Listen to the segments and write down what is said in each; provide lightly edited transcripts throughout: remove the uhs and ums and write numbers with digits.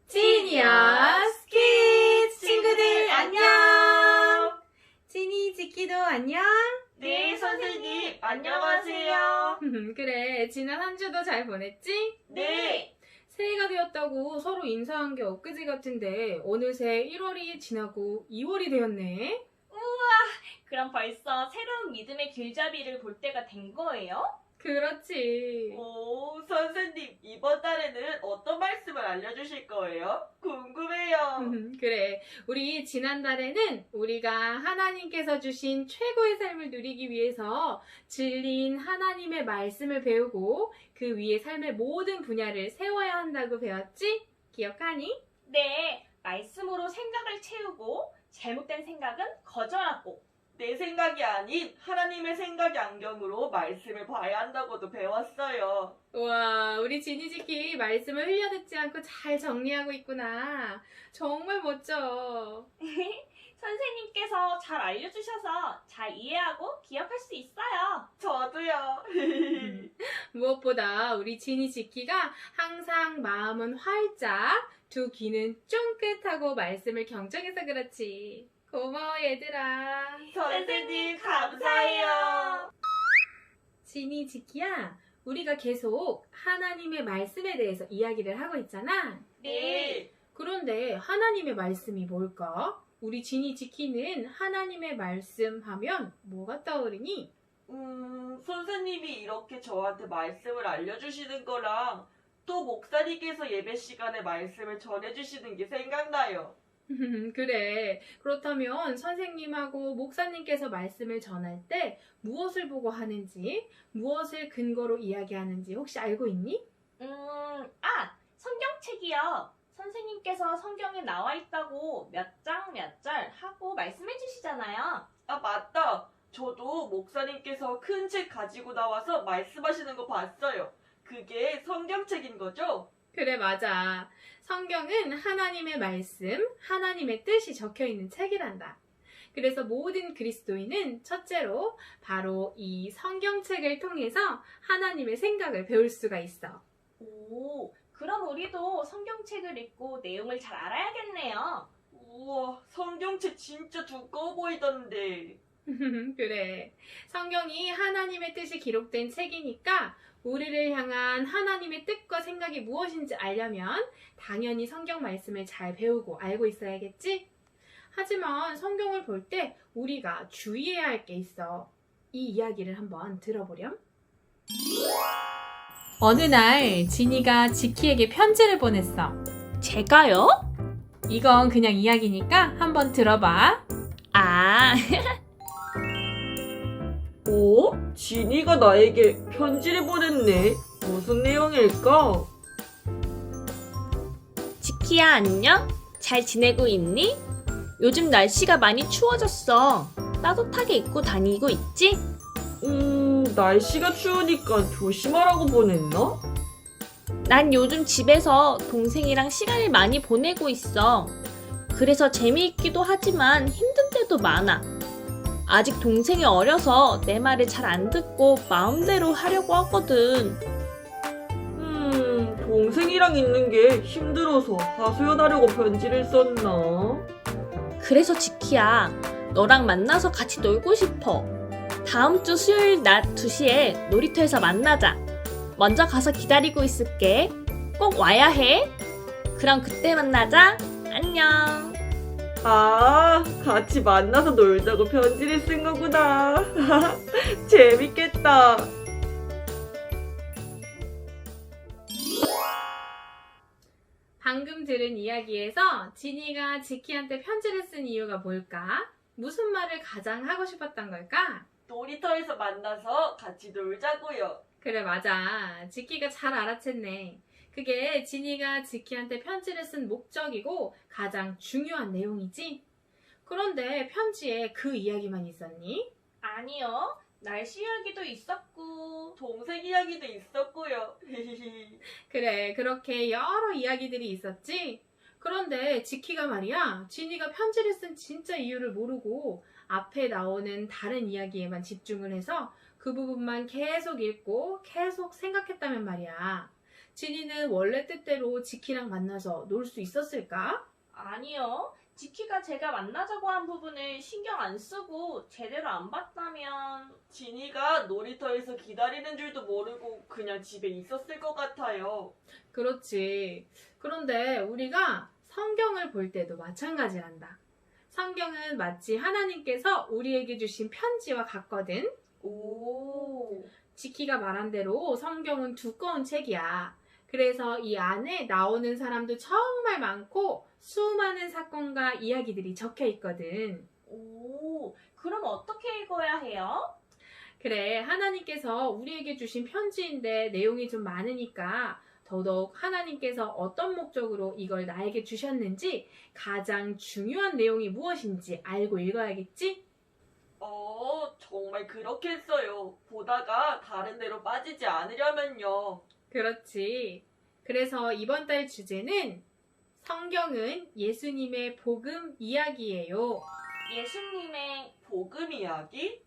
지니어스 키즈 친구들 안녕! 지니, 지키도 안녕? 네, 선생님, 안녕하세요. 그래, 지난 한 주도 잘 보냈지? 네, 새해가 되었다고 서로 인사한 게 엊그제 같은데 어느새 1월이 지나고 2월이 되었네. 그럼 벌써 새로운 믿음의 길잡이를 볼 때가 된 거예요? 그렇지. 오, 선생님, 이번 달에는 어떤 말씀을 알려주실 거예요? 궁금해요. 그래, 우리 지난달에는 우리가 하나님께서 주신 최고의 삶을 누리기 위해서 진리인 하나님의 말씀을 배우고 그 위에 삶의 모든 분야를 세워야 한다고 배웠지? 기억하니? 네, 말씀으로 생각을 채우고 잘못된 생각은 거절하고 내 생각이 아닌 하나님의 생각의 안경으로 말씀을 봐야 한다고도 배웠어요. 우와, 우리 지니지키 말씀을 흘려듣지 않고 잘 정리하고 있구나. 정말 멋져. 선생님께서 잘 알려주셔서 잘 이해하고 기억할 수 있어요. 저도요. 무엇보다 우리 지니지키가 항상 마음은 활짝, 두 귀는 쫑긋하고 말씀을 경청해서 그렇지. 고마워 얘들아. 선생님, 감사해요. 지니지키야, 우리가 계속 하나님의 말씀에 대해서 이야기를 하고 있잖아. 네. 그런데 하나님의 말씀이 뭘까? 우리 지니지키는 하나님의 말씀 하면 뭐가 떠오르니? 선생님이 이렇게 저한테 말씀을 알려주시는 거랑 또 목사님께서 예배 시간에 말씀을 전해주시는 게 생각나요. 그래. 그렇다면 선생님하고 목사님께서 말씀을 전할 때 무엇을 보고 하는지, 무엇을 근거로 이야기하는지 혹시 알고 있니? 성경책이요. 선생님께서 성경에 나와 있다고 몇 장 몇 절 하고 말씀해 주시잖아요. 아, 맞다. 저도 목사님께서 큰 책 가지고 나와서 말씀하시는 거 봤어요. 그게 성경책인 거죠? 그래, 맞아. 성경은 하나님의 말씀, 하나님의 뜻이 적혀 있는 책이란다. 그래서 모든 그리스도인은 첫째로 바로 이 성경책을 통해서 하나님의 생각을 배울 수가 있어. 오, 그럼 우리도 성경책을 읽고 내용을 잘 알아야겠네요. 우와, 성경책 진짜 두꺼워 보이던데. 그래. 성경이 하나님의 뜻이 기록된 책이니까 우리를 향한 하나님의 뜻과 생각이 무엇인지 알려면 당연히 성경 말씀을 잘 배우고 알고 있어야겠지? 하지만 성경을 볼 때 우리가 주의해야 할 게 있어. 이 이야기를 한번 들어보렴. 어느 날 지니가 지키에게 편지를 보냈어. 제가요? 이건 그냥 이야기니까 한번 들어봐. 아, 오? 지니가 나에게 편지를 보냈네. 무슨 내용일까? 지키야 안녕? 잘 지내고 있니? 요즘 날씨가 많이 추워졌어. 따뜻하게 입고 다니고 있지? 날씨가 추우니까 조심하라고 보냈나? 난 요즘 집에서 동생이랑 시간을 많이 보내고 있어. 그래서 재미있기도 하지만 힘든 때도 많아. 아직 동생이 어려서 내 말을 잘 안 듣고 마음대로 하려고 하거든. 동생이랑 있는 게 힘들어서 하소연하려고 편지를 썼나? 그래서 지키야, 너랑 만나서 같이 놀고 싶어. 다음 주 수요일 낮 2시에 놀이터에서 만나자. 먼저 가서 기다리고 있을게. 꼭 와야 해. 그럼 그때 만나자. 안녕. 아, 같이 만나서 놀자고 편지를 쓴 거구나. 재밌겠다. 방금 들은 이야기에서 지니가 지키한테 편지를 쓴 이유가 뭘까? 무슨 말을 가장 하고 싶었던 걸까? 놀이터에서 만나서 같이 놀자고요. 그래, 맞아. 지키가 잘 알아챘네. 그게 지니가 지키한테 편지를 쓴 목적이고 가장 중요한 내용이지? 그런데 편지에 그 이야기만 있었니? 아니요. 날씨 이야기도 있었고 동생 이야기도 있었고요. 그래, 그렇게 여러 이야기들이 있었지? 그런데 지키가 말이야, 지니가 편지를 쓴 진짜 이유를 모르고 앞에 나오는 다른 이야기에만 집중을 해서 그 부분만 계속 읽고 계속 생각했다면 말이야. 진이는 원래 뜻대로 지키랑 만나서 놀 수 있었을까? 아니요. 지키가 제가 만나자고 한 부분을 신경 안 쓰고 제대로 안 봤다면 진이가 놀이터에서 기다리는 줄도 모르고 그냥 집에 있었을 것 같아요. 그렇지. 그런데 우리가 성경을 볼 때도 마찬가지란다. 성경은 마치 하나님께서 우리에게 주신 편지와 같거든. 오. 지키가 말한 대로 성경은 두꺼운 책이야. 그래서 이 안에 나오는 사람도 정말 많고 수많은 사건과 이야기들이 적혀 있거든. 오. 그럼 어떻게 읽어야 해요? 그래, 하나님께서 우리에게 주신 편지인데 내용이 좀 많으니까 더더욱 하나님께서 어떤 목적으로 이걸 나에게 주셨는지 가장 중요한 내용이 무엇인지 알고 읽어야겠지? 정말 그렇게 했어요. 보다가 다른 데로 빠지지 않으려면요. 그렇지. 그래서 이번 달 주제는 성경은 예수님의 복음 이야기예요. 예수님의 복음 이야기?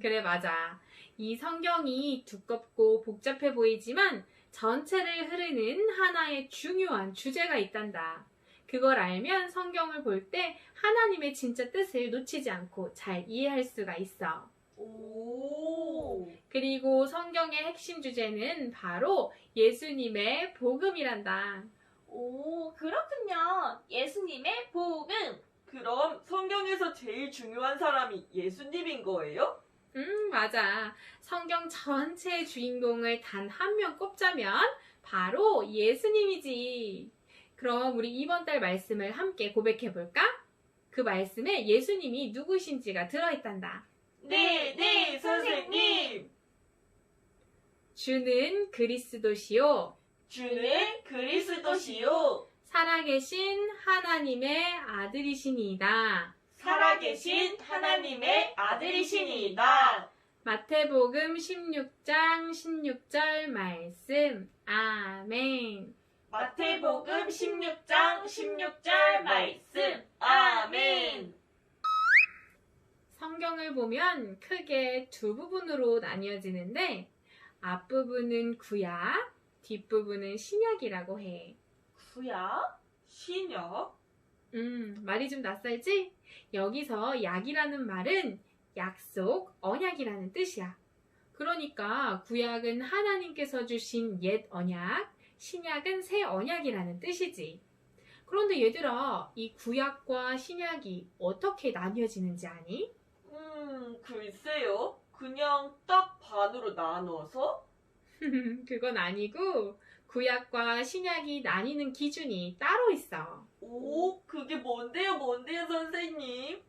그래, 맞아. 이 성경이 두껍고 복잡해 보이지만 전체를 흐르는 하나의 중요한 주제가 있단다. 그걸 알면 성경을 볼 때 하나님의 진짜 뜻을 놓치지 않고 잘 이해할 수가 있어. 오. 그리고 성경의 핵심 주제는 바로 예수님의 복음이란다. 오, 그렇군요. 예수님의 복음. 그럼 성경에서 제일 중요한 사람이 예수님인 거예요? 맞아. 성경 전체의 주인공을 단 한 명 꼽자면 바로 예수님이지. 그럼 우리 이번 달 말씀을 함께 고백해 볼까? 그 말씀에 예수님이 누구신지가 들어있단다. 네, 선생님. 주는 그리스도시요. 주는 그리스도시요. 살아계신 하나님의 아들이시니이다. 살아계신 하나님의 아들이시니이다. 마태복음 16장 16절 말씀. 아멘. 마태복음 16장 16절 말씀. 아멘. 성경을 보면 크게 두 부분으로 나뉘어지는데 앞부분은 구약, 뒷부분은 신약이라고 해. 구약? 신약? 말이 좀 낯설지? 여기서 약이라는 말은 약속, 언약이라는 뜻이야. 그러니까 구약은 하나님께서 주신 옛 언약, 신약은 새 언약이라는 뜻이지. 그런데 얘들아, 이 구약과 신약이 어떻게 나뉘어지는지 아니? 글쎄요. 그냥 딱 반으로 나눠서? 그건 아니고 구약과 신약이 나뉘는 기준이 따로 있어. 오, 그게 뭔데요, 선생님?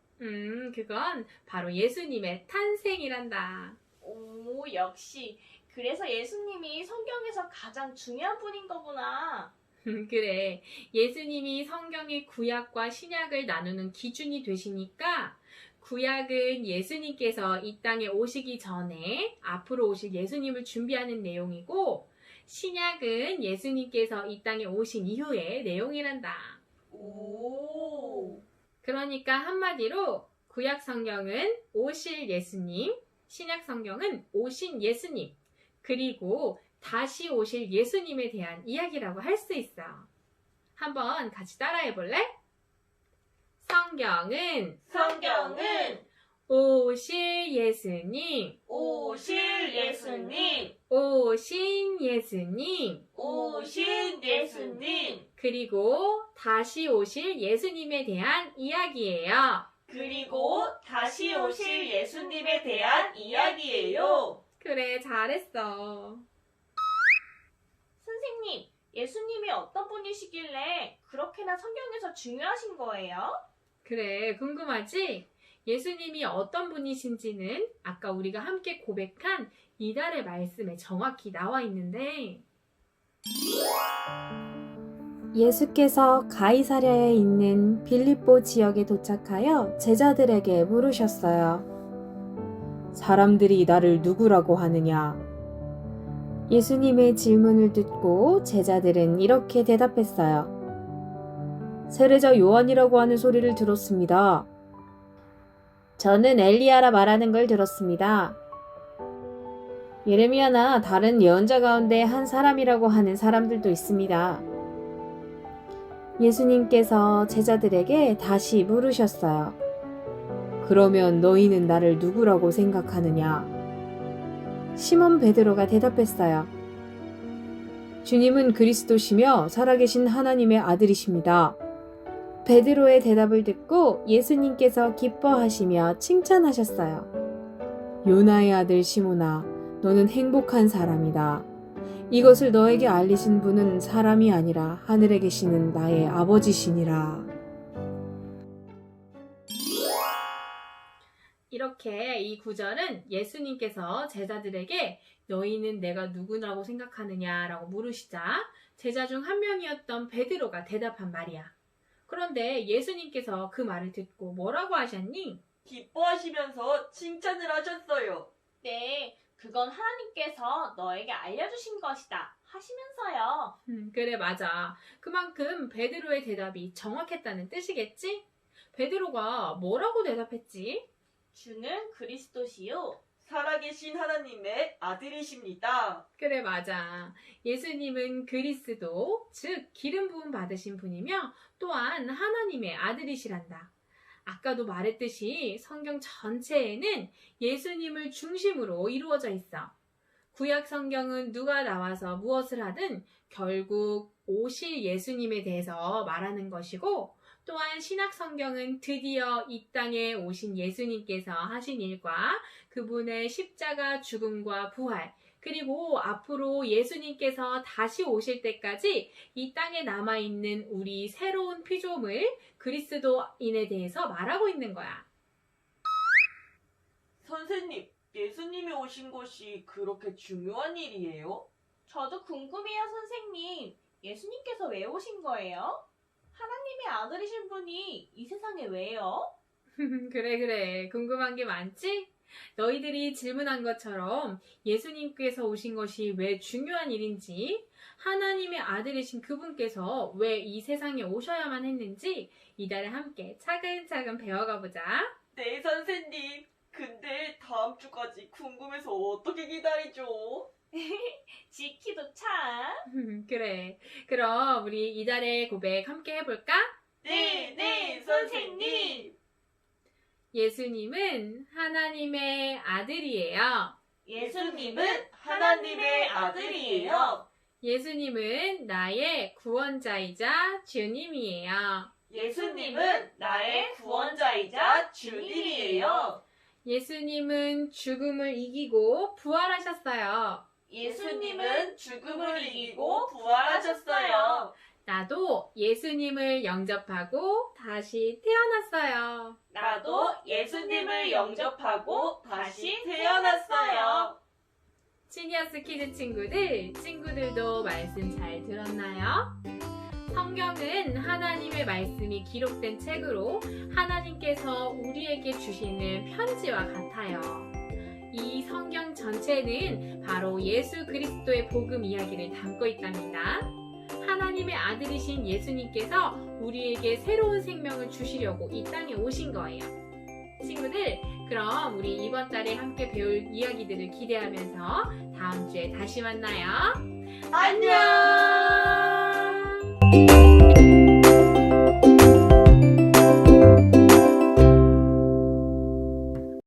그건 바로 예수님의 탄생이란다. 오, 역시. 그래서 예수님이 성경에서 가장 중요한 분인 거구나. 그래, 예수님이 성경의 구약과 신약을 나누는 기준이 되시니까 구약은 예수님께서 이 땅에 오시기 전에 앞으로 오실 예수님을 준비하는 내용이고 신약은 예수님께서 이 땅에 오신 이후의 내용이란다. 오. 그러니까 한마디로 구약 성경은 오실 예수님, 신약 성경은 오신 예수님, 그리고 다시 오실 예수님에 대한 이야기라고 할 수 있어. 한번 같이 따라해 볼래? 성경은 오실 예수님, 오실 예수님, 오신 예수님, 오신 예수님, 그리고 다시 오실 예수님에 대한 이야기예요. 그리고 다시 오실 예수님에 대한 이야기예요. 그래, 잘했어. 선생님, 예수님이 어떤 분이시길래 그렇게나 성경에서 중요하신 거예요? 그래, 궁금하지? 예수님이 어떤 분이신지는 아까 우리가 함께 고백한 이달의 말씀에 정확히 나와 있는데 예수께서 가이사랴에 있는 빌립보 지역에 도착하여 제자들에게 물으셨어요. 사람들이 나를 누구라고 하느냐? 예수님의 질문을 듣고 제자들은 이렇게 대답했어요. 세례자 요한이라고 하는 소리를 들었습니다. 저는 엘리야라 말하는 걸 들었습니다. 예레미야나 다른 예언자 가운데 한 사람이라고 하는 사람들도 있습니다. 예수님께서 제자들에게 다시 물으셨어요. 그러면 너희는 나를 누구라고 생각하느냐? 시몬 베드로가 대답했어요. 주님은 그리스도시며 살아계신 하나님의 아들이십니다. 베드로의 대답을 듣고 예수님께서 기뻐하시며 칭찬하셨어요. 요나의 아들 시몬아, 너는 행복한 사람이다. 이것을 너에게 알리신 분은 사람이 아니라 하늘에 계시는 나의 아버지시니라. 이렇게 이 구절은 예수님께서 제자들에게 너희는 내가 누구라고 생각하느냐라고 물으시자 제자 중 한 명이었던 베드로가 대답한 말이야. 그런데 예수님께서 그 말을 듣고 뭐라고 하셨니? 기뻐하시면서 칭찬을 하셨어요. 네, 그건 하나님께서 너에게 알려주신 것이다 하시면서요. 그래, 맞아. 그만큼 베드로의 대답이 정확했다는 뜻이겠지? 베드로가 뭐라고 대답했지? 주는 그리스도시요. 살아계신 하나님의 아들이십니다. 그래, 맞아. 예수님은 그리스도, 즉 기름 부음 받으신 분이며 또한 하나님의 아들이시란다. 아까도 말했듯이 성경 전체에는 예수님을 중심으로 이루어져 있어. 구약 성경은 누가 나와서 무엇을 하든 결국 오실 예수님에 대해서 말하는 것이고, 또한 신약 성경은 드디어 이 땅에 오신 예수님께서 하신 일과 그분의 십자가 죽음과 부활, 그리고 앞으로 예수님께서 다시 오실 때까지 이 땅에 남아있는 우리 새로운 피조물 그리스도인에 대해서 말하고 있는 거야. 선생님, 예수님이 오신 것이 그렇게 중요한 일이에요? 저도 궁금해요, 선생님. 예수님께서 왜 오신 거예요? 하나님의 아들이신 분이 이 세상에 왜요? 그래. 궁금한 게 많지? 너희들이 질문한 것처럼 예수님께서 오신 것이 왜 중요한 일인지, 하나님의 아들이신 그분께서 왜 이 세상에 오셔야만 했는지 이달에 함께 차근차근 배워가 보자. 네, 선생님. 근데 다음 주까지 궁금해서 어떻게 기다리죠? 지키도 참. 그래. 그럼 우리 이달의 고백 함께 해볼까? 네, 선생님. 예수님은 하나님의 아들이에요. 예수님은 하나님의 아들이에요. 예수님은 나의 구원자이자 주님이에요. 예수님은 나의 구원자이자 주님이에요. 예수님은 죽음을 이기고 부활하셨어요. 예수님은 죽음을 이기고 부활하셨어요. 나도 예수님을 영접하고 다시 태어났어요. 나도 예수님을 영접하고 다시 태어났어요. 시니어스 키즈 친구들도 말씀 잘 들었나요? 성경은 하나님의 말씀이 기록된 책으로 하나님께서 우리에게 주시는 편지와 같아요. 이 성경 전체는 바로 예수 그리스도의 복음 이야기를 담고 있답니다. 하나님의 아들이신 예수님께서 우리에게 새로운 생명을 주시려고 이 땅에 오신 거예요. 친구들, 그럼 우리 이번 달에 함께 배울 이야기들을 기대하면서 다음 주에 다시 만나요. 안녕!